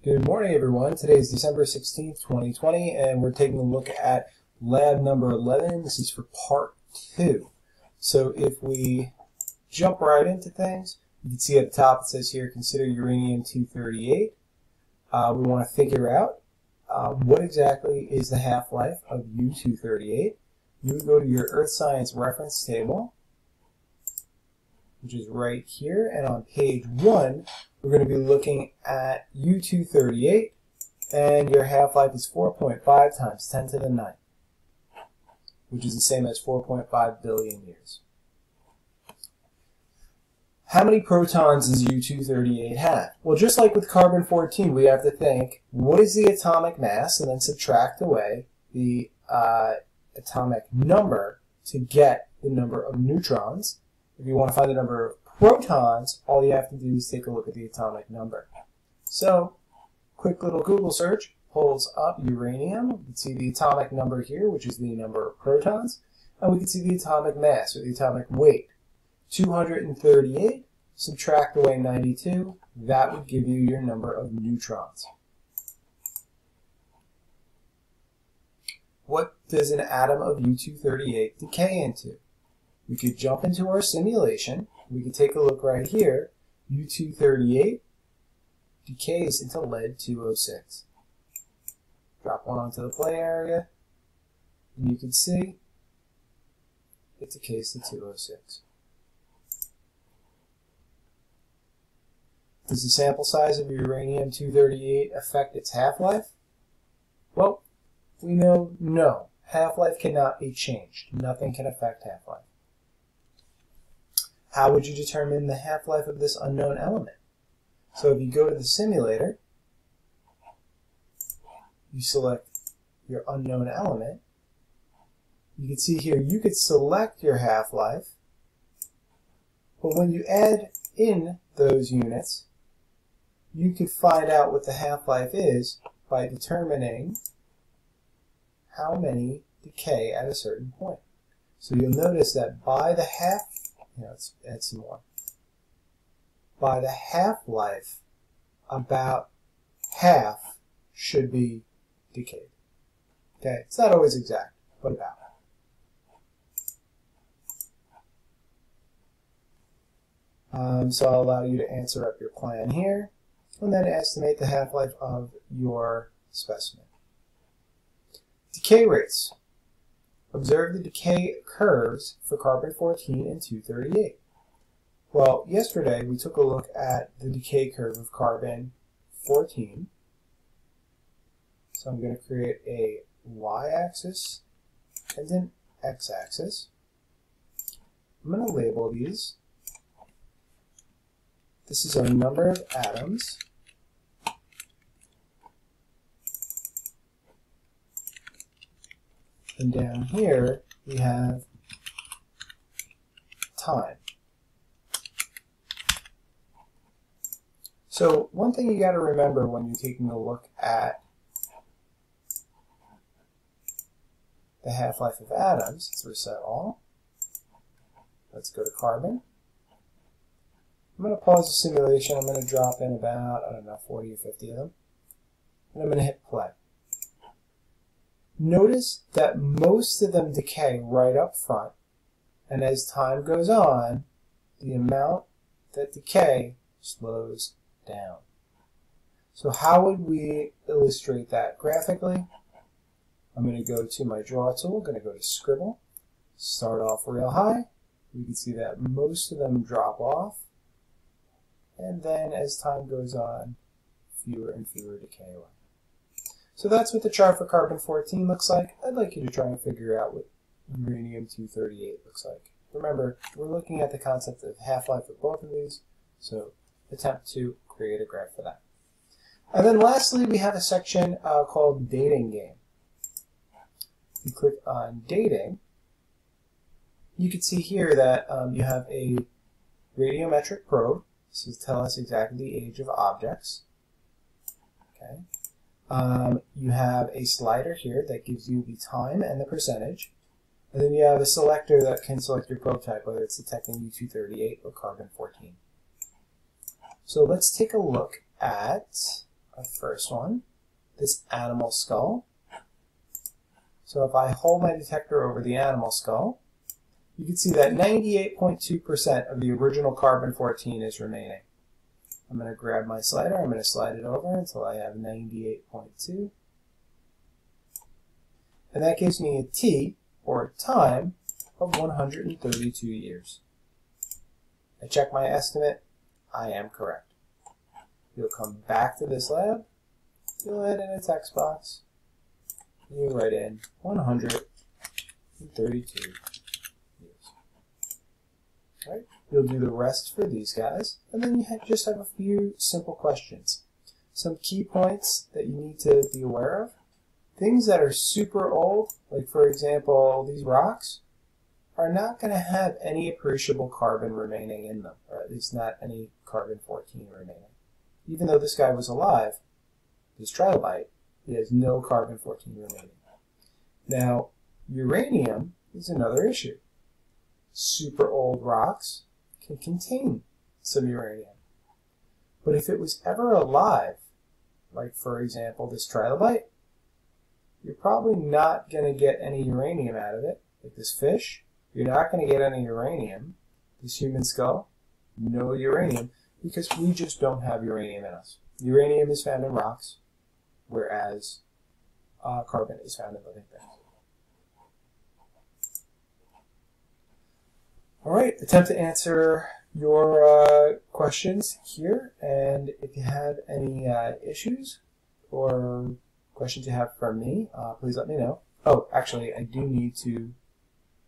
Good morning, everyone. Today is December 16th, 2020, and we're taking a look at lab number 11. This is for part 2. So if we jump right into things, you can see at the top it says here, consider uranium-238. We want to figure out what exactly is the half-life of U-238. You would go to your Earth Science reference table, which is right here, and on page 1, we're going to be looking at U-238, and your half-life is 4.5 times 10 to the 9th, which is the same as 4.5 billion years. How many protons does U-238 have? Well, just like with carbon-14, we have to think, what is the atomic mass, and then subtract away the atomic number to get the number of neutrons. If you want to find the number of protons, all you have to do is take a look at the atomic number. So, quick little Google search pulls up uranium. We can see the atomic number here, which is the number of protons, and we can see the atomic mass, or the atomic weight. 238, subtract away 92, that would give you your number of neutrons. What does an atom of U-238 decay into? We could jump into our simulation. We could take a look right here. U-238 decays into lead-206. Drop one onto the play area, and you can see it decays to 206. Does the sample size of uranium-238 affect its half-life? Well, we know no. Half-life cannot be changed. Nothing can affect half-life. How would you determine the half-life of this unknown element? So if you go to the simulator, you select your unknown element, you can see here you could select your half-life, but when you add in those units, you could find out what the half-life is by determining how many decay at a certain point. So you'll notice that by the let's add some more. By the half-life, about half should be decayed. Okay, it's not always exact, but about. So I'll allow you to answer up your plan here, and then estimate the half-life of your specimen. Decay rates. Observe the decay curves for carbon-14 and 238. Well, yesterday we took a look at the decay curve of carbon-14. So I'm going to create a y-axis and an x-axis. I'm going to label these. This is our number of atoms. And down here, we have time. So one thing you got to remember when you're taking a look at the half-life of atoms, let's reset all. Let's go to carbon. I'm going to pause the simulation. I'm going to drop in about, 40 or 50 of them. And I'm going to hit play. Notice that most of them decay right up front, and as time goes on, the amount that decay slows down. So how would we illustrate that graphically? I'm going to go to my draw tool, I'm going to go to scribble, start off real high. We can see that most of them drop off, and then as time goes on, fewer and fewer decay away. So that's what the chart for carbon-14 looks like. I'd like you to try and figure out what uranium-238 looks like. Remember, we're looking at the concept of half-life of both of these, so attempt to create a graph for that. And then lastly, we have a section called Dating Game. If you click on Dating, you can see here that you have a radiometric probe. This is to tell us exactly the age of objects. Okay. You have a slider here that gives you the time and the percentage. And then you have a selector that can select your probe type, whether it's detecting U-238 or carbon-14. So let's take a look at the first one, this animal skull. So if I hold my detector over the animal skull, you can see that 98.2% of the original carbon-14 is remaining. I'm going to grab my slider, I'm going to slide it over until I have 98.2. And that gives me a T, or a time, of 132 years. I check my estimate, I am correct. You'll come back to this lab, you'll add in a text box, you write in 132 years. All right? You'll do the rest for these guys, and then you just have a few simple questions. Some key points that you need to be aware of. Things that are super old, like for example these rocks, are not going to have any appreciable carbon remaining in them, or at least not any carbon-14 remaining. Even though this guy was alive, this trilobite, he has no carbon-14 remaining. Now, uranium is another issue. Super old rocks can contain some uranium. But if it was ever alive, like for example this trilobite, you're probably not going to get any uranium out of it. Like this fish, you're not going to get any uranium. This human skull, no uranium, because we just don't have uranium in us. Uranium is found in rocks, whereas carbon is found in living things. All right, attempt to answer your questions here, and if you have any issues or questions you have for me, please let me know. Oh, actually, I do need to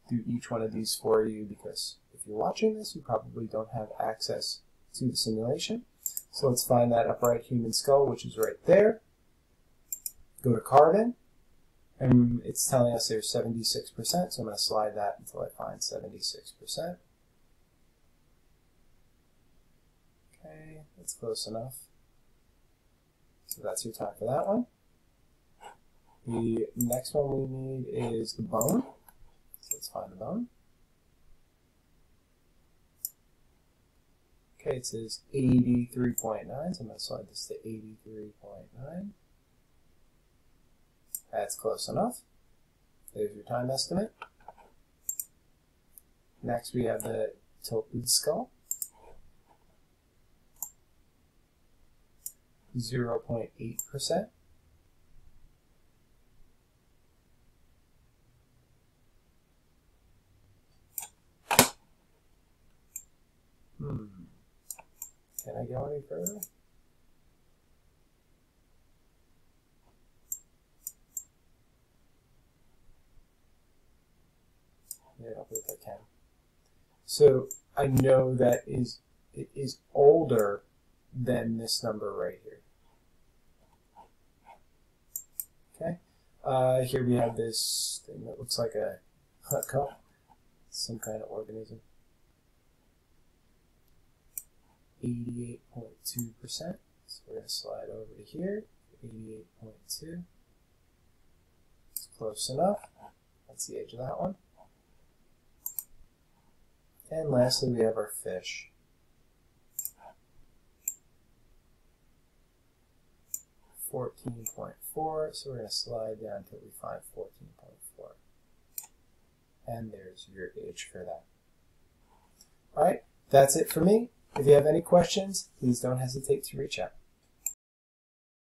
do each one of these for you because if you're watching this, you probably don't have access to the simulation. So let's find that upright human skull, which is right there. Go to carbon, and it's telling us there's 76%, so I'm going to slide that until I find 76%. Okay, that's close enough. So that's your time for that one. The next one we need is the bone. So let's find the bone. Okay, it says 83.9, so I'm going to slide this to 83.9. That's close enough. There's your time estimate. Next we have the tilted skull. 0.8%. Can I go any further? Yeah, I believe I can. So I know that it is older than this number right here. Okay. Here we have this thing that looks like a cup, some kind of organism. 88.2%. So we're going to slide over to here. 88.2. It's close enough. That's the age of that one. And lastly, we have our fish. 14.4. So we're going to slide down until we find 14.4. And there's your age for that. All right, that's it for me. If you have any questions, please don't hesitate to reach out.